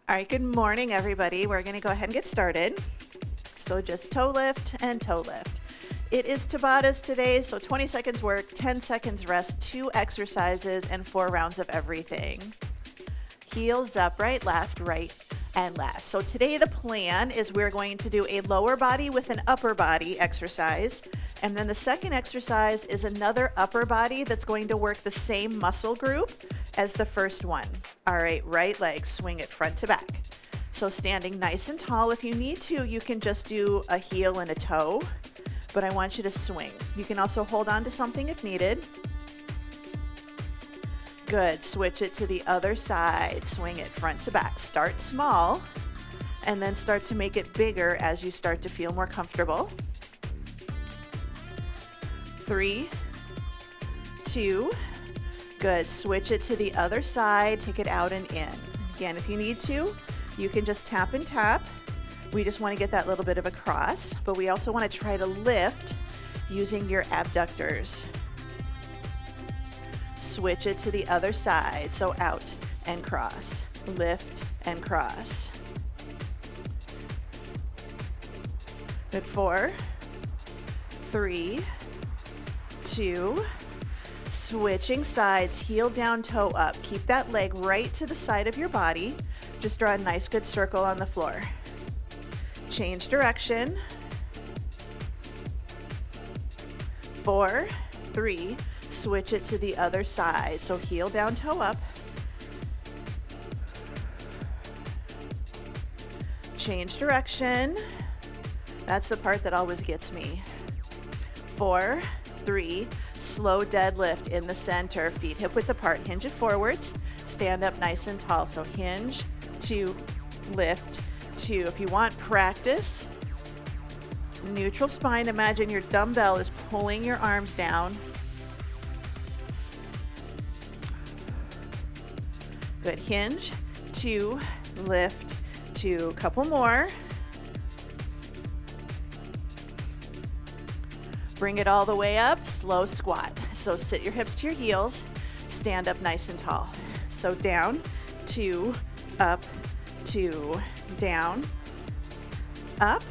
All right, good morning, everybody. We're going to go ahead and get started. So just toe lift and toe lift. It is Tabatas today, so 20 seconds work, 10 seconds rest, 2 exercises, and 4 rounds of everything. Heels up, right, and left. So today the plan is we're going to do a lower body with an upper body exercise. And then the second exercise is another upper body that's going to work the same muscle group as the first one. All right, right leg, swing it front to back. So standing nice and tall. If you need to, you can just do a heel and a toe, but I want you to swing. You can also hold on to something if needed. Good, switch it to the other side. Swing it front to back. Start small and then start to make it bigger as you start to feel more comfortable. 3, 2, good. Switch it to the other side, take it out and in. Again, if you need to, you can just tap and tap. We just want to get that little bit of a cross, but we also want to try to lift using your abductors. Switch it to the other side, so out and cross, lift and cross. Good, 4, 3, 2, switching sides, heel down, toe up. Keep that leg right to the side of your body. Just draw a nice good circle on the floor. Change direction. 4, 3, switch it to the other side. So heel down, toe up. Change direction. That's the part that always gets me. 4, 3, slow deadlift in the center, feet hip width apart, hinge it forwards, stand up nice and tall. So hinge, 2, lift, 2. If you want practice, neutral spine, imagine your dumbbell is pulling your arms down. Good, hinge, 2, lift, 2. Couple more. Bring it all the way up, slow squat. So sit your hips to your heels, stand up nice and tall. So down, 2, up, 2, down, up.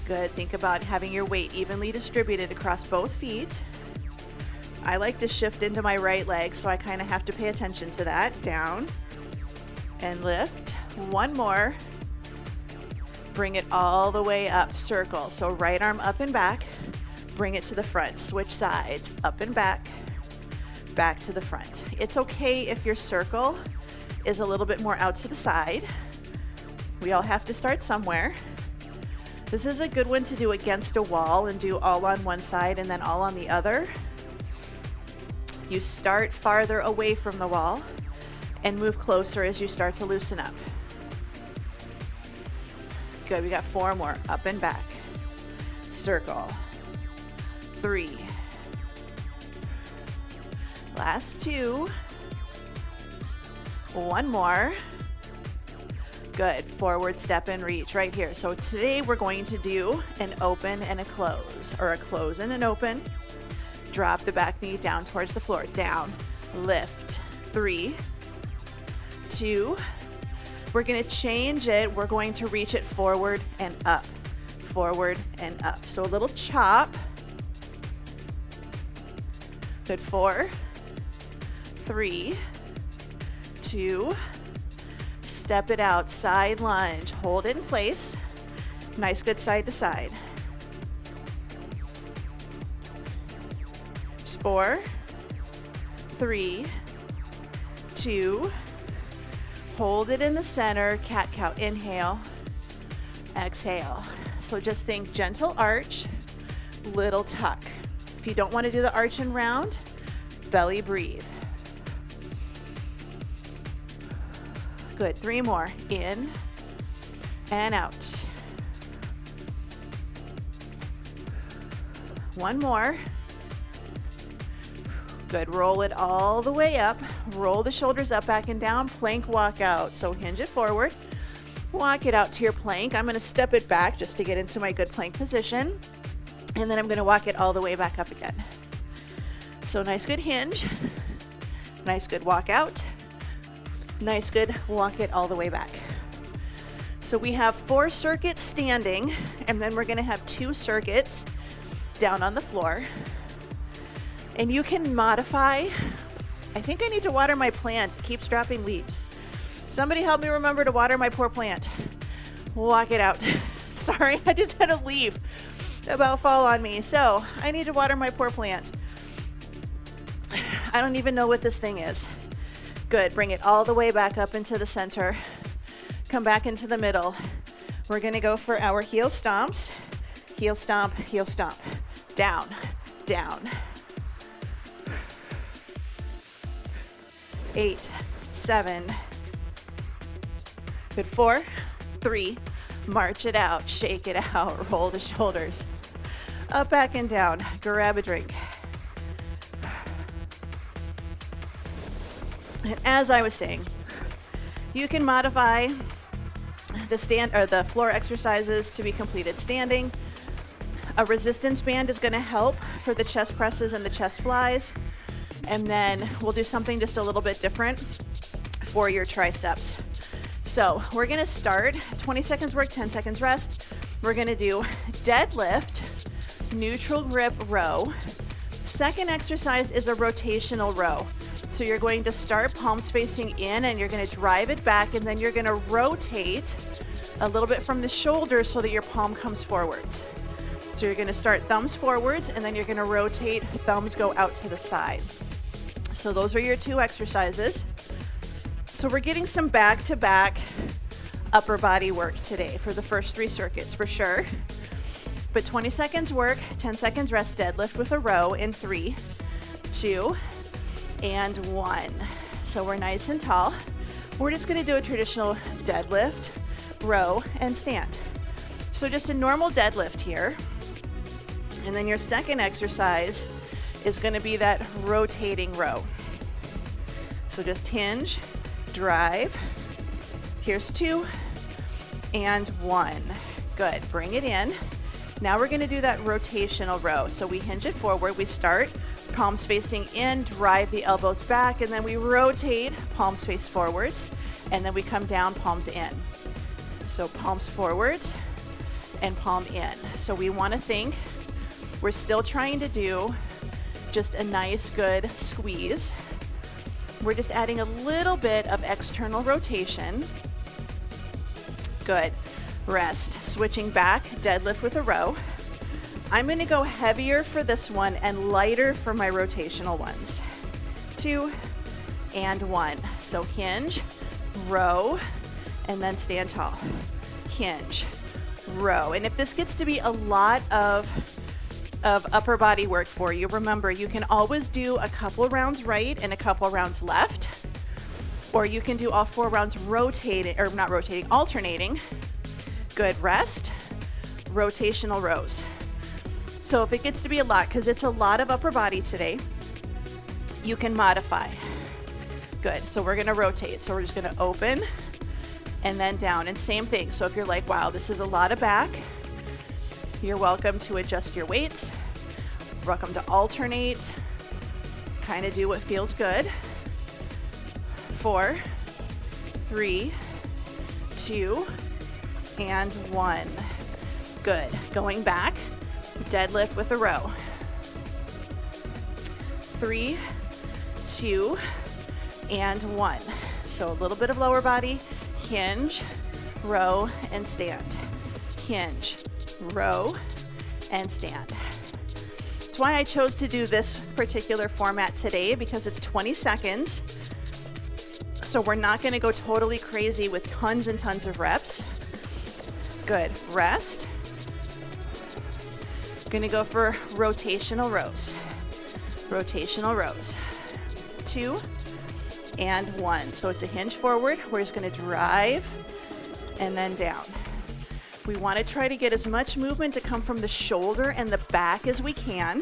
Good, think about having your weight evenly distributed across both feet. I like to shift into my right leg, so I kind of have to pay attention to that. Down and lift. One more. Bring it all the way up, circle. So right arm up and back, bring it to the front. Switch sides, up and back, back to the front. It's okay if your circle is a little bit more out to the side. We all have to start somewhere. This is a good one to do against a wall and do all on one side and then all on the other. You start farther away from the wall and move closer as you start to loosen up. Good, we got 4 more, up and back, circle, 3, last 2, 1 more, good, forward step and reach right here. So today we're going to do an open and a close, or a close and an open. Drop the back knee down towards the floor, down, lift, 3, 2, we're going to change it. We're going to reach it forward and up, forward and up. So a little chop. Good, 4, 3, 2, step it out, side lunge, hold it in place. Nice, good side to side. 4, 3, 2, hold it in the center, cat-cow, inhale, exhale. So just think gentle arch, little tuck. If you don't want to do the arch and round, belly breathe. Good, 3 more, in and out. 1 more. Good, roll it all the way up. Roll the shoulders up, back and down, plank walk out. So hinge it forward, walk it out to your plank. I'm gonna step it back just to get into my good plank position. And then I'm gonna walk it all the way back up again. So nice good hinge, nice good walk out, Nice, good. Walk it all the way back. So we have 4 circuits standing, and then we're gonna have 2 circuits down on the floor. And you can modify. I think I need to water my plant. It keeps dropping leaves. Somebody help me remember to water my poor plant. Walk it out. Sorry, I just had a leaf about fall on me. So I need to water my poor plant. I don't even know what this thing is. Good, bring it all the way back up into the center. Come back into the middle. We're gonna go for our heel stomps. Heel stomp, heel stomp. Down, down. 8, 7. Good, 4, 3. March it out, shake it out, roll the shoulders. Up, back, and down. Grab a drink. And as I was saying, you can modify the stand or the floor exercises to be completed standing. A resistance band is going to help for the chest presses and the chest flies. And then we'll do something just a little bit different for your triceps. So we're going to start 20 seconds work, 10 seconds rest. We're going to do deadlift, neutral grip row. Second exercise is a rotational row. So you're going to start palms facing in, and you're going to drive it back, and then you're going to rotate a little bit from the shoulder so that your palm comes forwards. So you're going to start thumbs forwards, and then you're going to rotate, thumbs go out to the side. So those are your 2 exercises. So we're getting some back-to-back upper body work today for the first 3 circuits for sure. But 20 seconds work, 10 seconds rest, deadlift with a row in 3, 2, and 1. So we're nice and tall. We're just gonna do a traditional deadlift, row, and stand. So just a normal deadlift here. And then your second exercise is gonna be that rotating row. So just hinge, drive. Here's 2 and 1. Good, bring it in. Now we're gonna do that rotational row. So we hinge it forward, we start palms facing in, drive the elbows back, and then we rotate, palms face forwards, and then we come down, palms in. So palms forwards and palm in. So we want to think we're still trying to do just a nice, good squeeze. We're just adding a little bit of external rotation. Good. Rest. Switching back, deadlift with a row. I'm going to go heavier for this one and lighter for my rotational ones. 2 and 1. So hinge, row, and then stand tall. Hinge, row. And if this gets to be a lot of upper body work for you, remember you can always do a couple rounds right and a couple rounds left, or you can do all 4 rounds rotating, or not rotating, alternating. Good. Rest, rotational rows. So if it gets to be a lot, because it's a lot of upper body today, you can modify. Good, so we're gonna rotate. So we're just gonna open and then down, and same thing. So if you're like, wow, this is a lot of back, you're welcome to adjust your weights. Welcome to alternate, kind of do what feels good. 4, 3, 2, and 1. Good, going back. Deadlift with a row. 3, 2, and 1. So a little bit of lower body, hinge, row, and stand. Hinge, row, and stand. That's why I chose to do this particular format today, because it's 20 seconds. So we're not going to go totally crazy with tons and tons of reps. Good. Rest. Going to go for rotational rows. Rotational rows. 2 and 1. So it's a hinge forward. We're just going to drive and then down. We want to try to get as much movement to come from the shoulder and the back as we can,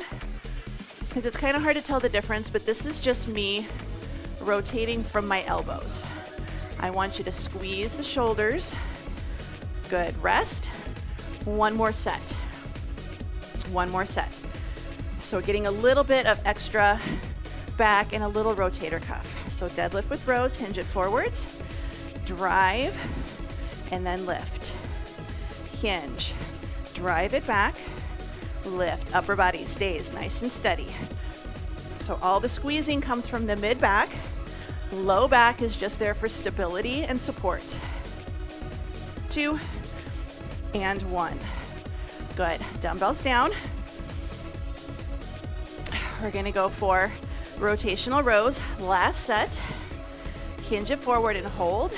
because it's kind of hard to tell the difference, but this is just me rotating from my elbows. I want you to squeeze the shoulders. Good. Rest. 1 more set. 1 more set. So getting a little bit of extra back and a little rotator cuff. So deadlift with rows, hinge it forwards, drive, and then lift. Hinge, drive it back, lift. Upper body stays nice and steady. So all the squeezing comes from the mid back. Low back is just there for stability and support. 2 and 1. Good. Dumbbells down. We're going to go for rotational rows. Last set. Hinge it forward and hold.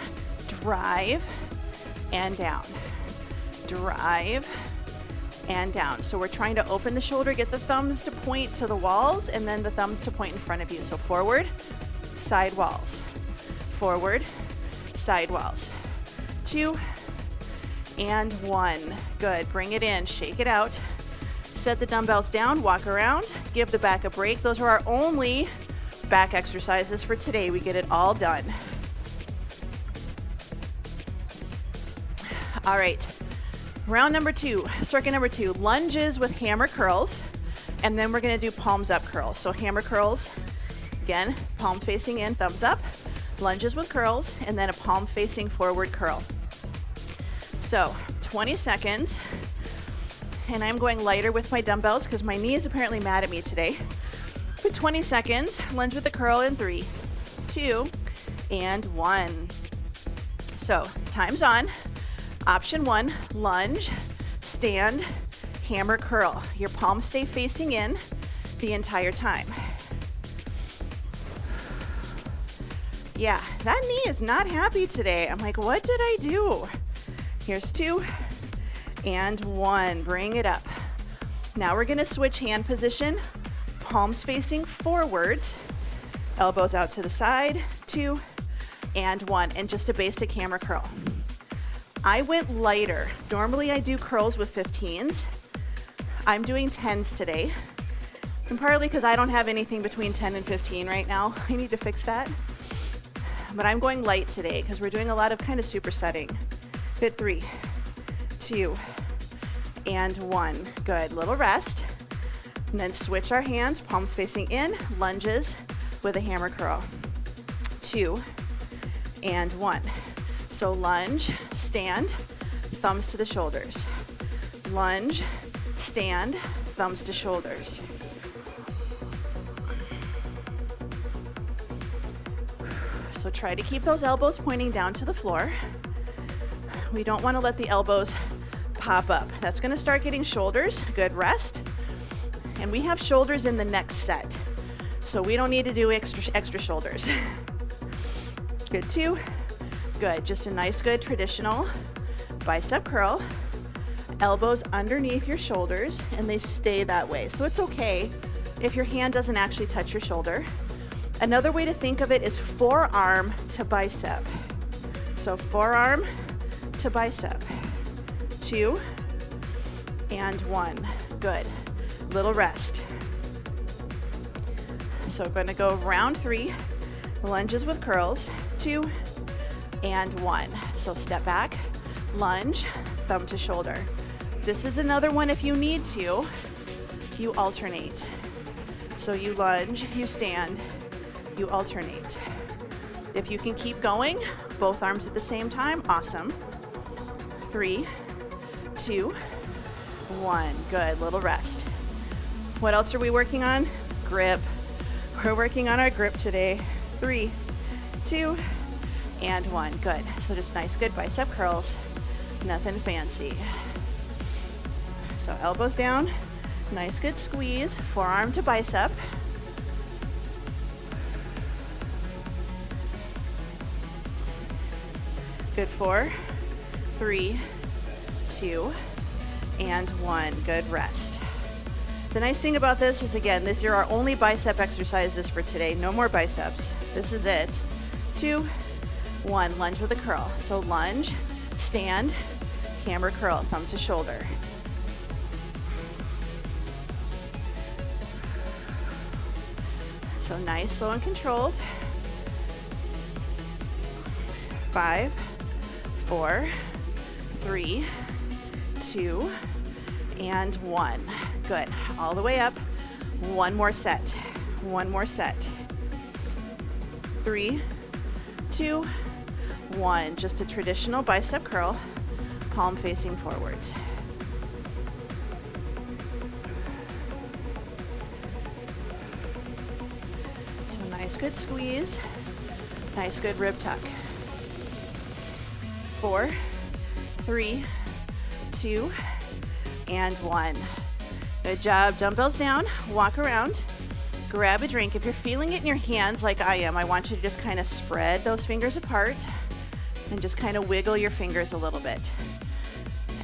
Drive and down. Drive and down. So we're trying to open the shoulder, get the thumbs to point to the walls, and then the thumbs to point in front of you. So forward, side walls. Forward, side walls. 2 and 1. Good. Bring it in. Shake it out. Set the dumbbells down. Walk around. Give the back a break. Those are our only back exercises for today. We get it all done. All right. Round number 2, circuit number 2, lunges with hammer curls, and then we're going to do palms up curls. So hammer curls, again, palm facing in, thumbs up, lunges with curls, and then a palm facing forward curl. So 20 seconds, and I'm going lighter with my dumbbells because my knee is apparently mad at me today. For 20 seconds, lunge with the curl in 3, 2, and 1. So time's on. Option 1, lunge, stand, hammer curl. Your palms stay facing in the entire time. Yeah, that knee is not happy today. I'm like, what did I do? Here's 2 and 1. Bring it up. Now we're going to switch hand position. Palms facing forwards, elbows out to the side. 2 and 1, and just a basic hammer curl. I went lighter. Normally I do curls with 15s. I'm doing 10s today. And partly because I don't have anything between 10 and 15 right now. I need to fix that. But I'm going light today because we're doing a lot of kind of supersetting. Fit 3, 2, and 1. Good. Little rest. And then switch our hands, palms facing in, lunges with a hammer curl. 2 and 1. So lunge, stand, thumbs to the shoulders. Lunge, stand, thumbs to shoulders. So try to keep those elbows pointing down to the floor. We don't want to let the elbows pop up. That's going to start getting shoulders. Good rest. And we have shoulders in the next set. So we don't need to do extra shoulders. Good. 2. Good. Just a nice, good traditional bicep curl. Elbows underneath your shoulders, and they stay that way. So it's okay if your hand doesn't actually touch your shoulder. Another way to think of it is forearm to bicep. So forearm to bicep. 2 and 1. Good. Little rest. So I'm going to go round 3, lunges with curls. 2 and 1. So step back, lunge, thumb to shoulder. This is another one if you need to, you alternate. So you lunge, you stand, you alternate. If you can keep going, both arms at the same time, awesome. 3, 2, 1. Good. Little rest. What else are we working on? Grip. We're working on our grip today. 3, 2, and 1. Good. So just nice, good bicep curls. Nothing fancy. So elbows down. Nice, good squeeze. Forearm to bicep. Good. 4, 3, 2, and 1. Good. Rest. The nice thing about this is, again, these are our only bicep exercises for today. No more biceps. This is it. 2, 1. Lunge with a curl. So lunge, stand, hammer curl, thumb to shoulder. So nice, slow and controlled. 5, 4, 3, 2, and 1. Good. All the way up. One more set. One more set. 3, 2, 1. Just a traditional bicep curl, palm facing forwards. So nice, good squeeze. Nice, good rib tuck. 4, 3, 2, and 1. Good job. Dumbbells down, walk around, grab a drink. If you're feeling it in your hands like I am, I want you to just kind of spread those fingers apart and just kind of wiggle your fingers a little bit.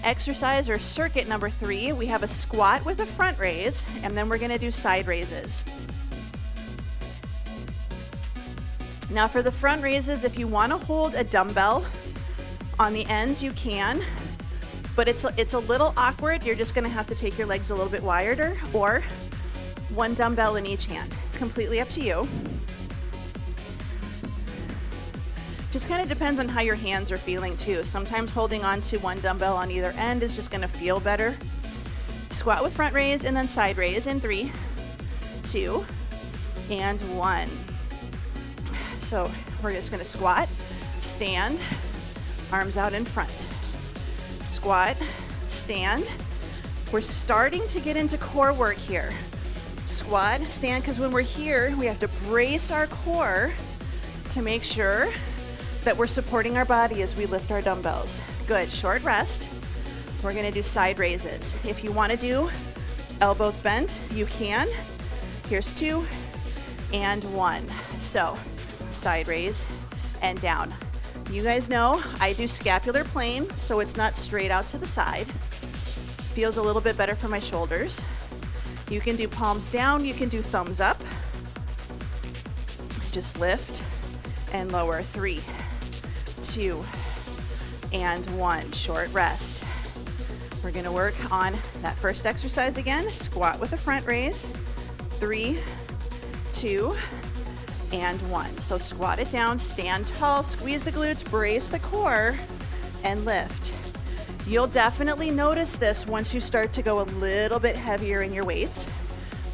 Exercise or circuit number 3, we have a squat with a front raise, and then we're going to do side raises. Now for the front raises, if you want to hold a dumbbell on the ends, you can, but it's a little awkward. You're just going to have to take your legs a little bit wider, or one dumbbell in each hand. It's completely up to you. Just kind of depends on how your hands are feeling too. Sometimes holding on to one dumbbell on either end is just going to feel better. Squat with front raise and then side raise in 3, 2, and 1. So we're just going to squat, stand, arms out in front. Squat, stand. We're starting to get into core work here. Squat, stand, because when we're here, we have to brace our core to make sure that we're supporting our body as we lift our dumbbells. Good, short rest. We're gonna do side raises. If you wanna do elbows bent, you can. Here's 2 and 1. So, side raise and down. You guys know I do scapular plane, so it's not straight out to the side. Feels a little bit better for my shoulders. You can do palms down, you can do thumbs up. Just lift and lower. 3, 2, and 1. Short rest. We're gonna work on that first exercise again. Squat with a front raise. 3, 2, and 1. So squat it down, stand tall, squeeze the glutes, brace the core, and lift. You'll definitely notice this once you start to go a little bit heavier in your weights.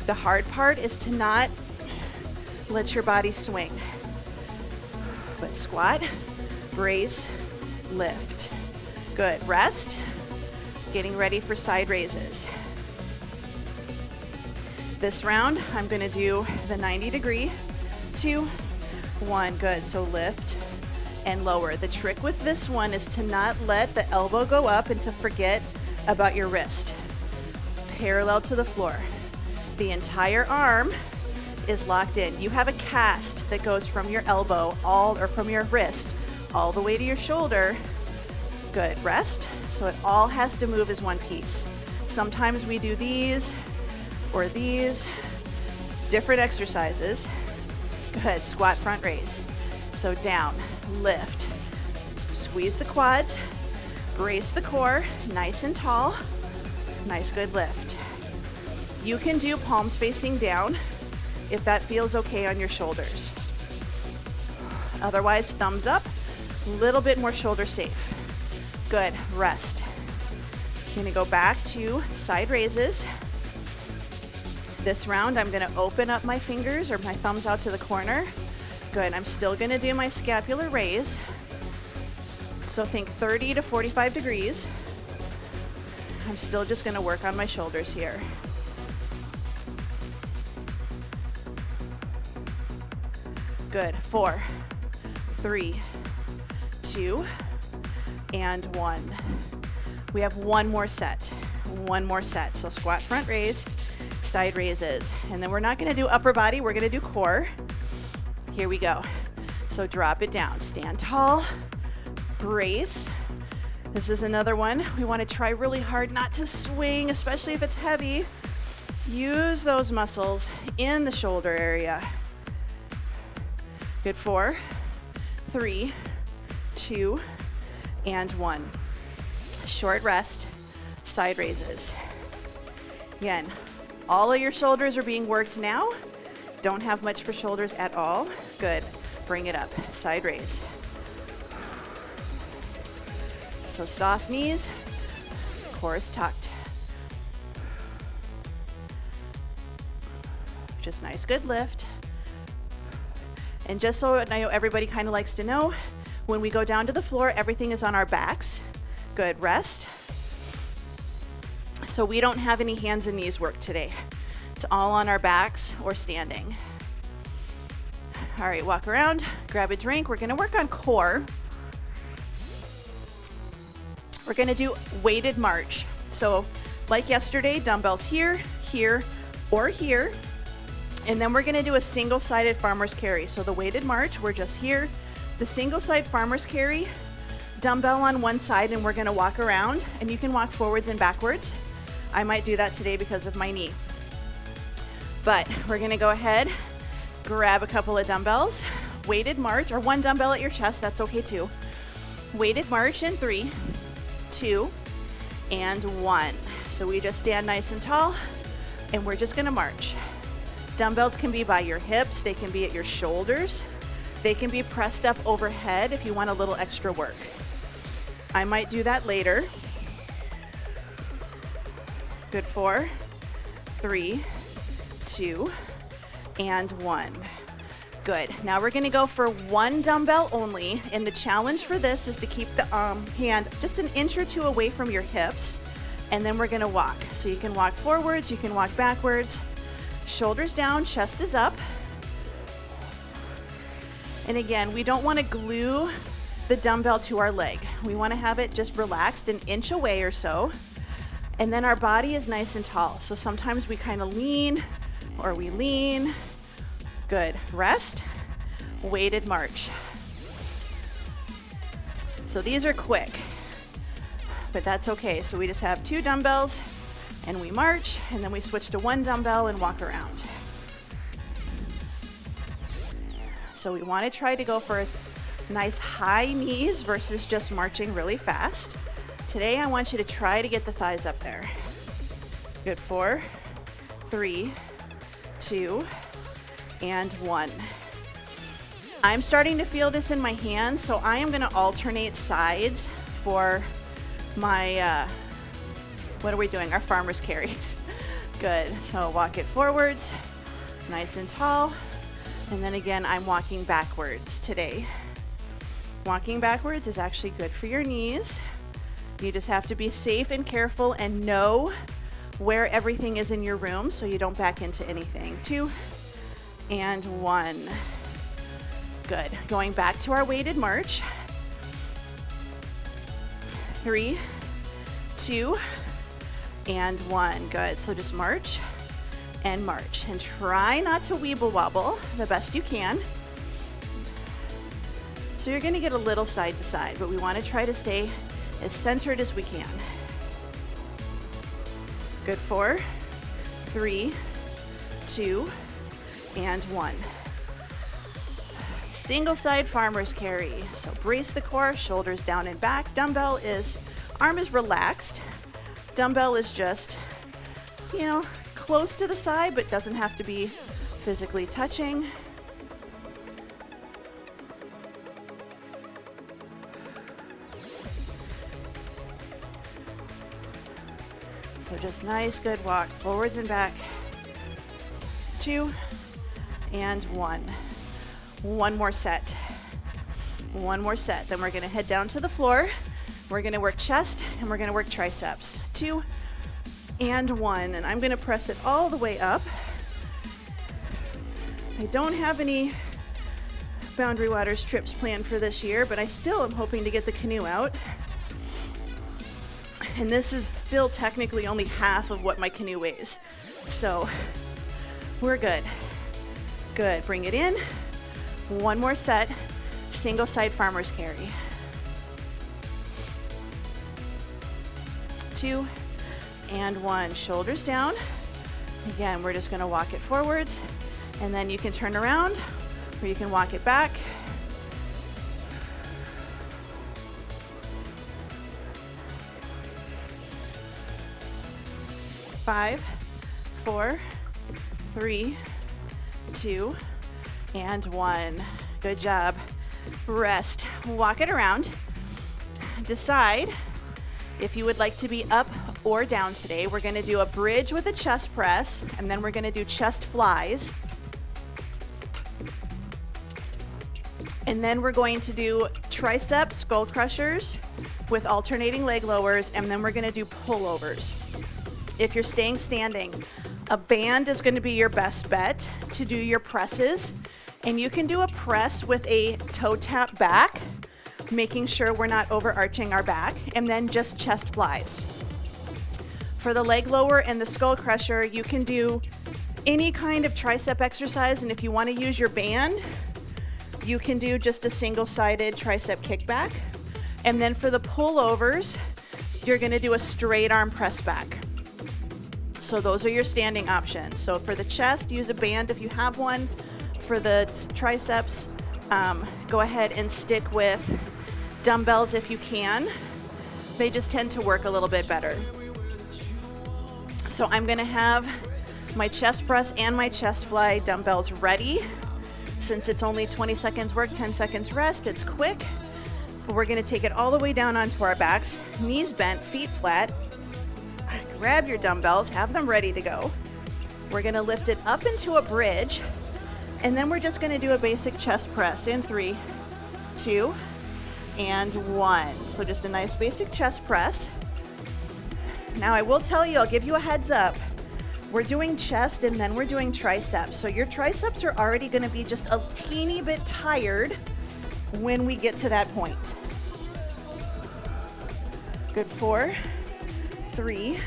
The hard part is to not let your body swing. But squat, brace, lift. Good, rest. Getting ready for side raises. This round, I'm gonna do the 90-degree, 2, 1, good. So lift and lower. The trick with this one is to not let the elbow go up and to forget about your wrist. Parallel to the floor. The entire arm is locked in. You have a cast that goes from your elbow or from your wrist all the way to your shoulder. Good, rest. So it all has to move as one piece. Sometimes we do these or these, different exercises. Good, squat, front raise. So down, lift, squeeze the quads, brace the core, nice and tall, nice, good lift. You can do palms facing down if that feels okay on your shoulders. Otherwise, thumbs up, a little bit more shoulder safe. Good, rest. I'm gonna go back to side raises. This round, I'm gonna open up my fingers or my thumbs out to the corner. Good, I'm still gonna do my scapular raise. So think 30 to 45 degrees. I'm still just gonna work on my shoulders here. Good, 4, 3, 2, and 1. We have one more set. So squat, front raise, side raises. And then we're not gonna do upper body, we're gonna do core. Here we go. So drop it down, stand tall, brace. This is another one. We wanna try really hard not to swing, especially if it's heavy. Use those muscles in the shoulder area. Good, 4, 3, 2, and 1. Short rest, side raises. Again, all of your shoulders are being worked now. Don't have much for shoulders at all. Good, bring it up, side raise. So soft knees, core is tucked. Just nice, good lift. And just so I know everybody kind of likes to know, when we go down to the floor, everything is on our backs. Good, rest. So we don't have any hands and knees work today. It's all on our backs or standing. All right, walk around, grab a drink. We're gonna work on core. We're gonna do weighted march. So like yesterday, dumbbells here, here, or here. And then we're gonna do a single-sided farmer's carry. So the weighted march, we're just here. The single-side farmer's carry, dumbbell on one side, and we're gonna walk around, and you can walk forwards and backwards. I might do that today because of my knee. But we're gonna go ahead, grab a couple of dumbbells, weighted march, or one dumbbell at your chest, that's okay too. Weighted march in 3, 2, and 1. So we just stand nice and tall, and we're just gonna march. Dumbbells can be by your hips, they can be at your shoulders, they can be pressed up overhead if you want a little extra work. I might do that later. Good, 4, 3, 2, and 1. Good. Now we're gonna go for one dumbbell only, and the challenge for this is to keep the hand just an inch or two away from your hips, and then we're gonna walk. So you can walk forwards, you can walk backwards, shoulders down, chest is up. And again, we don't wanna glue the dumbbell to our leg. We wanna have it just relaxed an inch away or so. And then our body is nice and tall. So sometimes we kind of lean or we lean. Good. Rest. Weighted march. So these are quick, but that's okay. So we just have 2 dumbbells and we march, and then we switch to 1 dumbbell and walk around. So we want to try to go for nice high knees versus just marching really fast. Today, I want you to try to get the thighs up there. Good, 4, 3, 2, and 1. I'm starting to feel this in my hands, so I am gonna alternate sides for my, what are we doing? Our farmer's carries. Good, so walk it forwards, nice and tall. And then again, I'm walking backwards today. Walking backwards is actually good for your knees. You just have to be safe and careful and know where everything is in your room so you don't back into anything. 2 and 1. Good. Going back to our weighted march. 3, 2, and 1. Good. So just march and march. And try not to weeble wobble the best you can. So you're going to get a little side to side, but we want to try to stay as centered as we can. Good, 4, 3, 2, and 1. Single side farmer's carry. So brace the core, shoulders down and back. Dumbbell is, arm is relaxed. Dumbbell is just, you know, close to the side, but doesn't have to be physically touching. So just nice, good walk, forwards and back. 2 and 1. One more set. One more set. Then we're gonna head down to the floor. We're gonna work chest and we're gonna work triceps. 2 and 1. And I'm gonna press it all the way up. I don't have any Boundary Waters trips planned for this year, but I still am hoping to get the canoe out. And this is still technically only half of what my canoe weighs. So we're good. Good, bring it in. One more set, single side farmer's carry. 2 and 1, shoulders down. Again, we're just gonna walk it forwards, and then you can turn around or you can walk it back. 5, 4, 3, 2, and 1. Good job. Rest. Walk it around. Decide if you would like to be up or down today. We're going to do a bridge with a chest press, and then we're going to do chest flies. And then we're going to do tricep skull crushers with alternating leg lowers, and then we're going to do pullovers. If you're staying standing, a band is going to be your best bet to do your presses, and you can do a press with a toe tap back, making sure we're not overarching our back, and then just chest flies. For the leg lower and the skull crusher, you can do any kind of tricep exercise, and if you want to use your band, you can do just a single-sided tricep kickback. And then for the pullovers, you're going to do a straight arm press back. So those are your standing options. So for the chest, use a band if you have one. For the triceps, go ahead and stick with dumbbells if you can. They just tend to work a little bit better. So I'm going to have my chest press and my chest fly dumbbells ready. Since it's only 20 seconds work, 10 seconds rest, it's quick. We're going to take it all the way down onto our backs, knees bent, feet flat. Grab your dumbbells, have them ready to go. We're going to lift it up into a bridge, and then we're just going to do a basic chest press in 3, 2, and 1. So just a nice basic chest press. Now I will tell you, I'll give you a heads up. We're doing chest and then we're doing triceps. So your triceps are already going to be just a teeny bit tired when we get to that point. Good. 4, 3,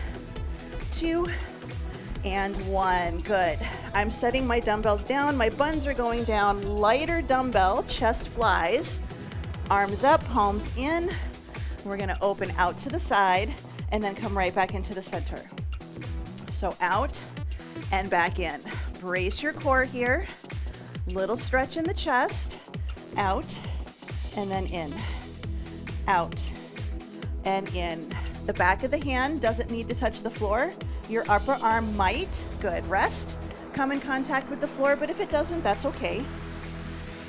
2, and 1. Good. I'm setting my dumbbells down. My buns are going down. Lighter dumbbell, chest flies. Arms up, palms in. We're going to open out to the side and then come right back into the center. So out and back in. Brace your core here. Little stretch in the chest. Out and then in. Out and in. The back of the hand doesn't need to touch the floor. Your upper arm might. Good. Rest. Come in contact with the floor, but if it doesn't, that's okay.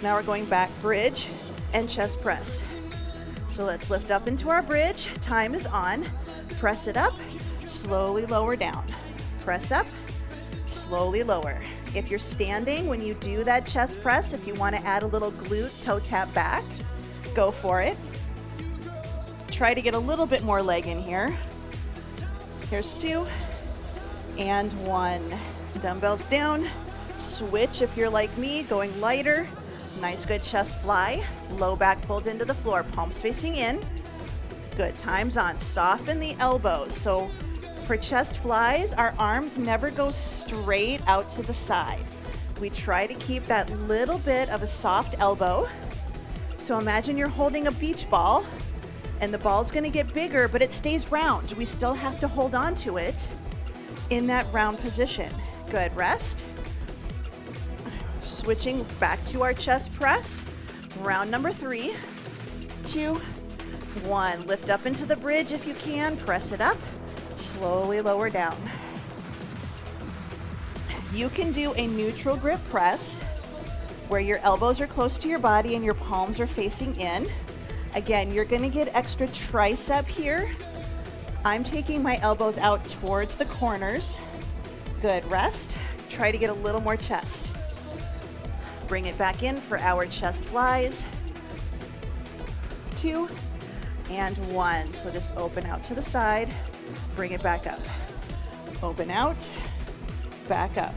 Now we're going back, bridge and chest press. So let's lift up into our bridge. Time is on. Press it up, slowly lower down. Press up, slowly lower. If you're standing, when you do that chest press, if you want to add a little glute toe tap back, go for it. Try to get a little bit more leg in here. Here's 2 and 1. Dumbbells down. Switch if you're like me, going lighter. Nice good chest fly. Low back pulled into the floor, palms facing in. Good. Time's on. Soften the elbows. So for chest flies, our arms never go straight out to the side. We try to keep that little bit of a soft elbow. So imagine you're holding a beach ball and the ball's going to get bigger, but it stays round. We still have to hold on to it in that round position. Good. Rest. Switching back to our chest press. Round number 3, 2, 1. Lift up into the bridge if you can. Press it up. Slowly lower down. You can do a neutral grip press where your elbows are close to your body and your palms are facing in. Again, you're going to get extra tricep here. I'm taking my elbows out towards the corners. Good. Rest. Try to get a little more chest. Bring it back in for our chest flies. 2 and 1. So just open out to the side. Bring it back up. Open out, back up.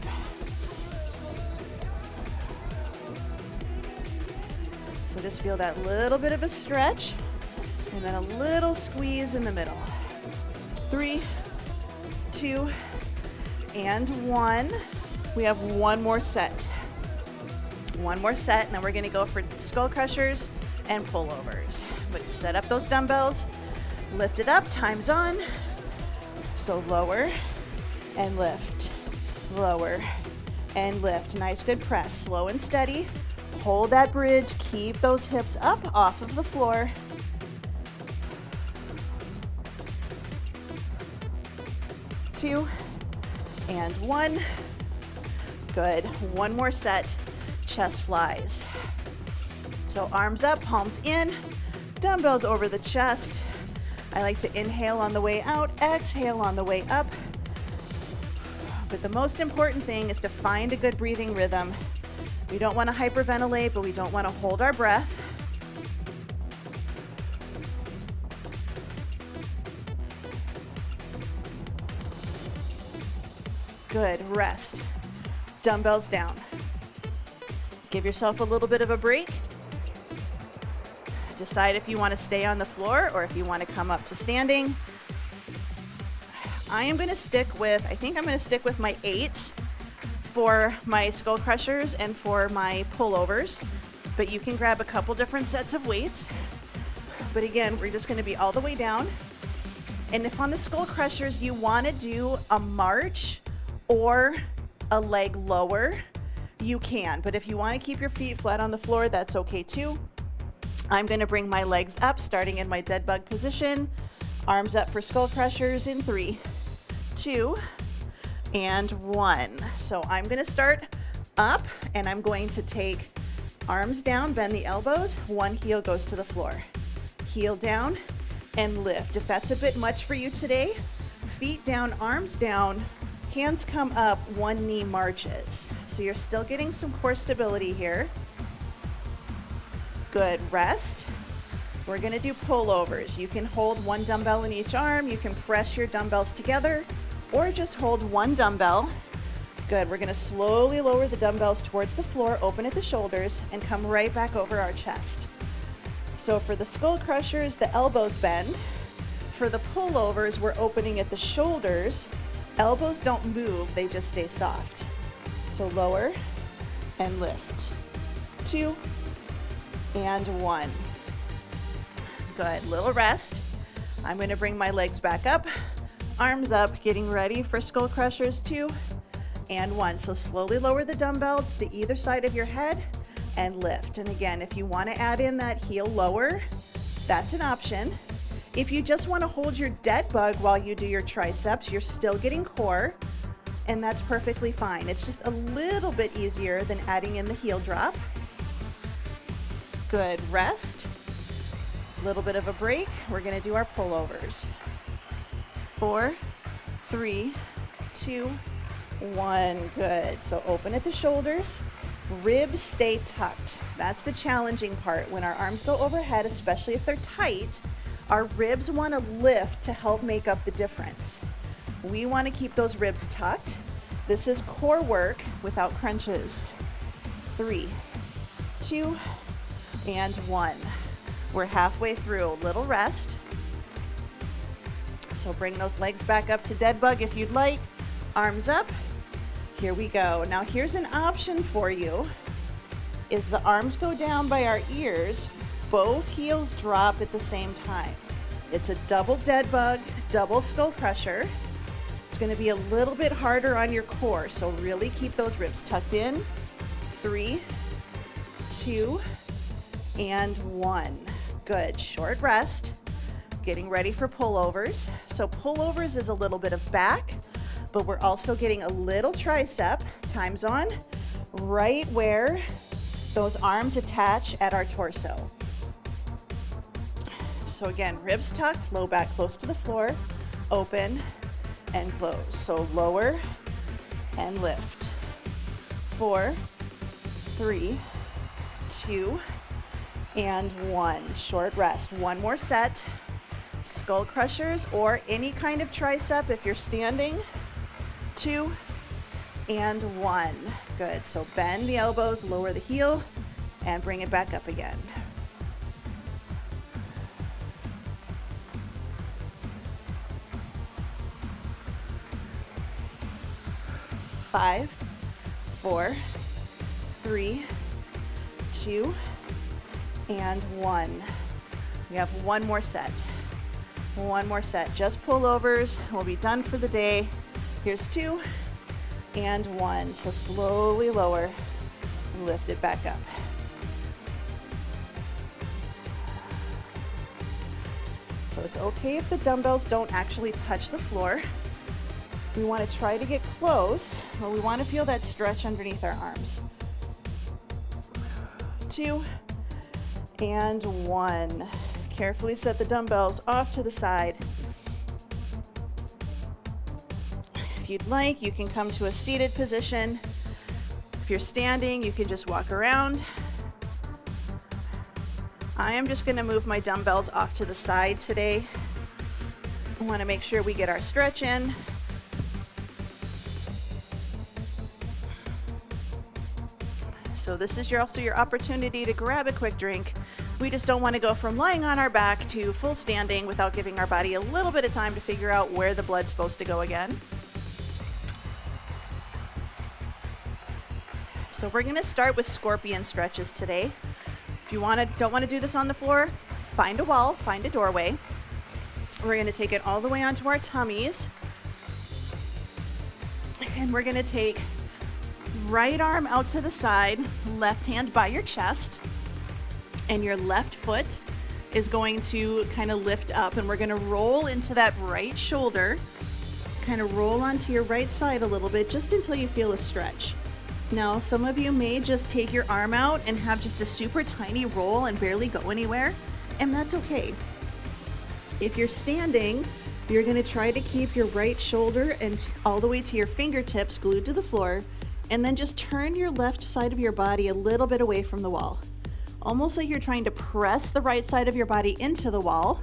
So just feel that little bit of a stretch and then a little squeeze in the middle. 3, 2, and 1. We have one more set. One more set, and then we're gonna go for skull crushers and pullovers. But set up those dumbbells, lift it up, time's on. So lower and lift, lower and lift. Nice, good press, slow and steady. Hold that bridge, keep those hips up off of the floor. Two and 1. Good, one more set. Chest flies. So arms up, palms in, dumbbells over the chest. I like to inhale on the way out, exhale on the way up. But the most important thing is to find a good breathing rhythm. We don't want to hyperventilate, but we don't want to hold our breath. Good, rest. Dumbbells down. Give yourself a little bit of a break. Decide if you want to stay on the floor or if you want to come up to standing. I think I'm going to stick with my 8s for my Skullcrushers and for my Pullovers, but you can grab a couple different sets of weights. But again, we're just going to be all the way down. And if on the Skullcrushers you want to do a march or a leg lower, you can. But if you want to keep your feet flat on the floor, that's okay too. I'm going to bring my legs up, starting in my dead bug position. Arms up for Skullcrushers in 3, 2, and 1. So I'm going to start up, and I'm going to take arms down, bend the elbows, one heel goes to the floor. Heel down and lift. If that's a bit much for you today, feet down, arms down, hands come up, one knee marches. So you're still getting some core stability here. Good, rest. We're going to do pullovers. You can hold one dumbbell in each arm. You can press your dumbbells together or just hold one dumbbell. Good, we're going to slowly lower the dumbbells towards the floor, open at the shoulders, and come right back over our chest. So for the Skullcrushers, the elbows bend. For the pullovers, we're opening at the shoulders. Elbows don't move, they just stay soft. So lower and lift. 2 and 1. Good, little rest. I'm going to bring my legs back up, arms up, getting ready for Skullcrushers 2 and 1. So slowly lower the dumbbells to either side of your head and lift. And again, if you want to add in that heel lower, that's an option. If you just want to hold your dead bug while you do your triceps, you're still getting core, and that's perfectly fine. It's just a little bit easier than adding in the heel drop. Good, rest. A little bit of a break. We're going to do our pullovers. 4, 3, 2, 1. Good. So open at the shoulders. Ribs stay tucked. That's the challenging part. When our arms go overhead, especially if they're tight, our ribs want to lift to help make up the difference. We want to keep those ribs tucked. This is core work without crunches. 3, 2, and 1. We're halfway through. A little rest. So bring those legs back up to dead bug if you'd like. Arms up. Here we go. Now here's an option for you. Is the arms go down by our ears, both heels drop at the same time. It's a double dead bug, double Skullcrusher. It's going to be a little bit harder on your core, so really keep those ribs tucked in. 3, 2, and 1. Good, short rest. Getting ready for pullovers. So pullovers is a little bit of back, but we're also getting a little tricep. Time's on, right where those arms attach at our torso. So again, ribs tucked, low back close to the floor, open and close. So lower and lift. 4, 3, 2, and 1. Short rest. One more set. Skullcrushers or any kind of tricep if you're standing. 2 and 1. Good. So bend the elbows, lower the heel, and bring it back up again. 5, 4, 3, 2, and 1. We have one more set. One more set. Just pullovers. We'll be done for the day. Here's 2 and 1. So slowly lower, lift it back up. So it's okay if the dumbbells don't actually touch the floor. We want to try to get close, but we want to feel that stretch underneath our arms. 2 and 1. Carefully set the dumbbells off to the side. If you'd like, you can come to a seated position. If you're standing, you can just walk around. I am just gonna move my dumbbells off to the side today. I wanna make sure we get our stretch in. So this is also your opportunity to grab a quick drink. We just don't want to go from lying on our back to full standing without giving our body a little bit of time to figure out where the blood's supposed to go again. So we're going to start with scorpion stretches today. If you don't want to do this on the floor, find a wall, find a doorway. We're going to take it all the way onto our tummies. And we're going to take right arm out to the side, left hand by your chest, and your left foot is going to kind of lift up, and we're going to roll into that right shoulder, kind of roll onto your right side a little bit just until you feel a stretch. Now, some of you may just take your arm out and have just a super tiny roll and barely go anywhere, and that's okay. If you're standing, you're going to try to keep your right shoulder and all the way to your fingertips glued to the floor, and then just turn your left side of your body a little bit away from the wall. Almost like you're trying to press the right side of your body into the wall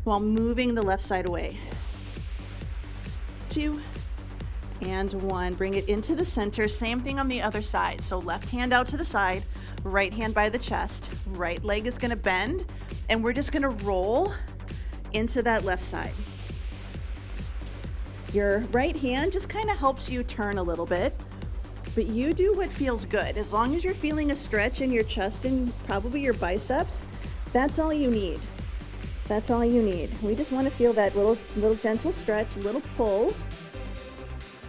while moving the left side away. 2 and 1. Bring it into the center. Same thing on the other side. So left hand out to the side, right hand by the chest. Right leg is going to bend, and we're just going to roll into that left side. Your right hand just kind of helps you turn a little bit. But you do what feels good. As long as you're feeling a stretch in your chest and probably your biceps, that's all you need. That's all you need. We just want to feel that little gentle stretch, a little pull.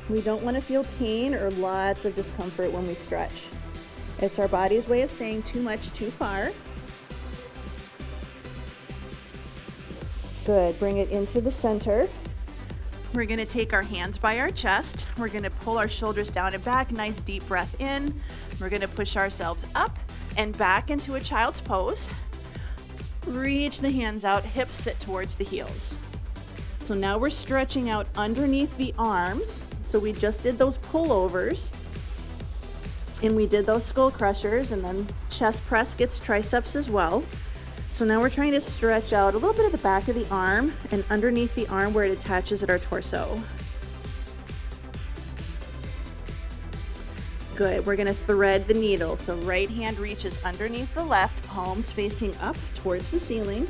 We don't want to feel pain or lots of discomfort when we stretch. It's our body's way of saying too much, too far. Good. Bring it into the center. We're going to take our hands by our chest. We're going to pull our shoulders down and back. Nice deep breath in. We're going to push ourselves up and back into a child's pose. Reach the hands out, hips sit towards the heels. So now we're stretching out underneath the arms. So we just did those pullovers, and we did those skull crushers, and then chest press gets triceps as well. So now we're trying to stretch out a little bit of the back of the arm and underneath the arm where it attaches at our torso. Good. We're going to thread the needle. So right hand reaches underneath the left, palms facing up towards the ceiling.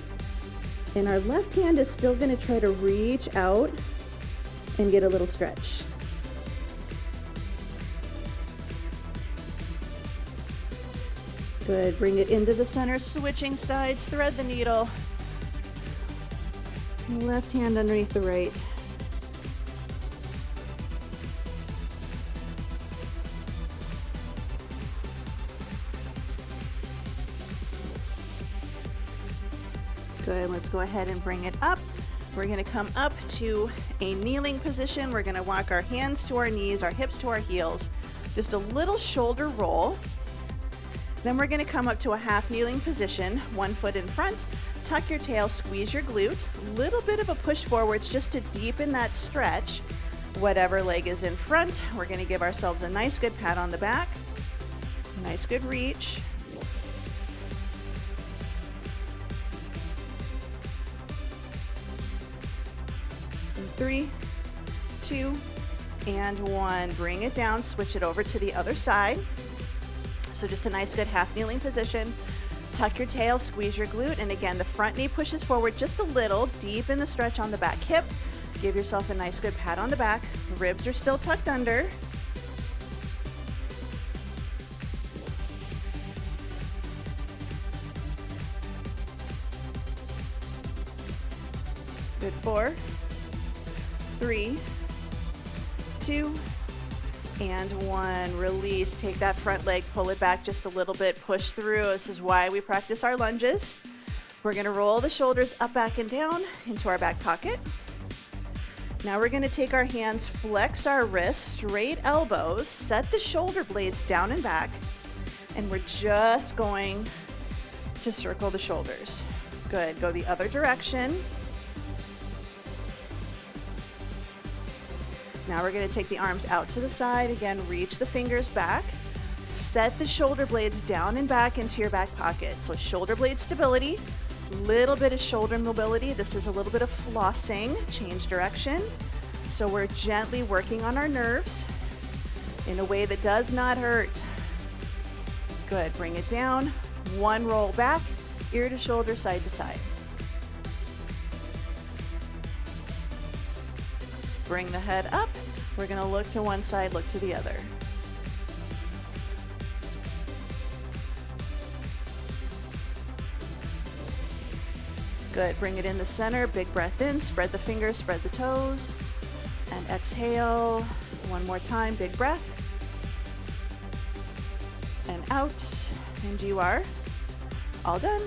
And our left hand is still going to try to reach out and get a little stretch. Good. Bring it into the center, switching sides, thread the needle. Left hand underneath the right. Good. Let's go ahead and bring it up. We're going to come up to a kneeling position. We're going to walk our hands to our knees, our hips to our heels. Just a little shoulder roll. Then we're going to come up to a half kneeling position, one foot in front, tuck your tail, squeeze your glute, a little bit of a push forwards just to deepen that stretch. Whatever leg is in front, we're going to give ourselves a nice good pat on the back, nice good reach. And 3, 2, and 1. Bring it down, switch it over to the other side. So just a nice good half kneeling position. Tuck your tail, squeeze your glute, and again, the front knee pushes forward just a little, deepen the stretch on the back hip. Give yourself a nice good pat on the back. Ribs are still tucked under. Good. 4, 3, 2, and 1. Release. Take that front leg, pull it back just a little bit, push through. This is why we practice our lunges. We're going to roll the shoulders up, back, and down into our back pocket. Now we're going to take our hands, flex our wrists, straight elbows, set the shoulder blades down and back, and we're just going to circle the shoulders. Good. Go the other direction. Now we're going to take the arms out to the side. Again, reach the fingers back. set the shoulder blades down and back into your back pocket. So shoulder blade stability, little bit of shoulder mobility. This is a little bit of flossing, change direction. So we're gently working on our nerves in a way that does not hurt. Good, bring it down. One roll back, ear to shoulder, side to side. Bring the head up. We're gonna look to one side, look to the other. Good, bring it in the center, big breath in, spread the fingers, spread the toes, and exhale. One more time, big breath. And out, and you are all done.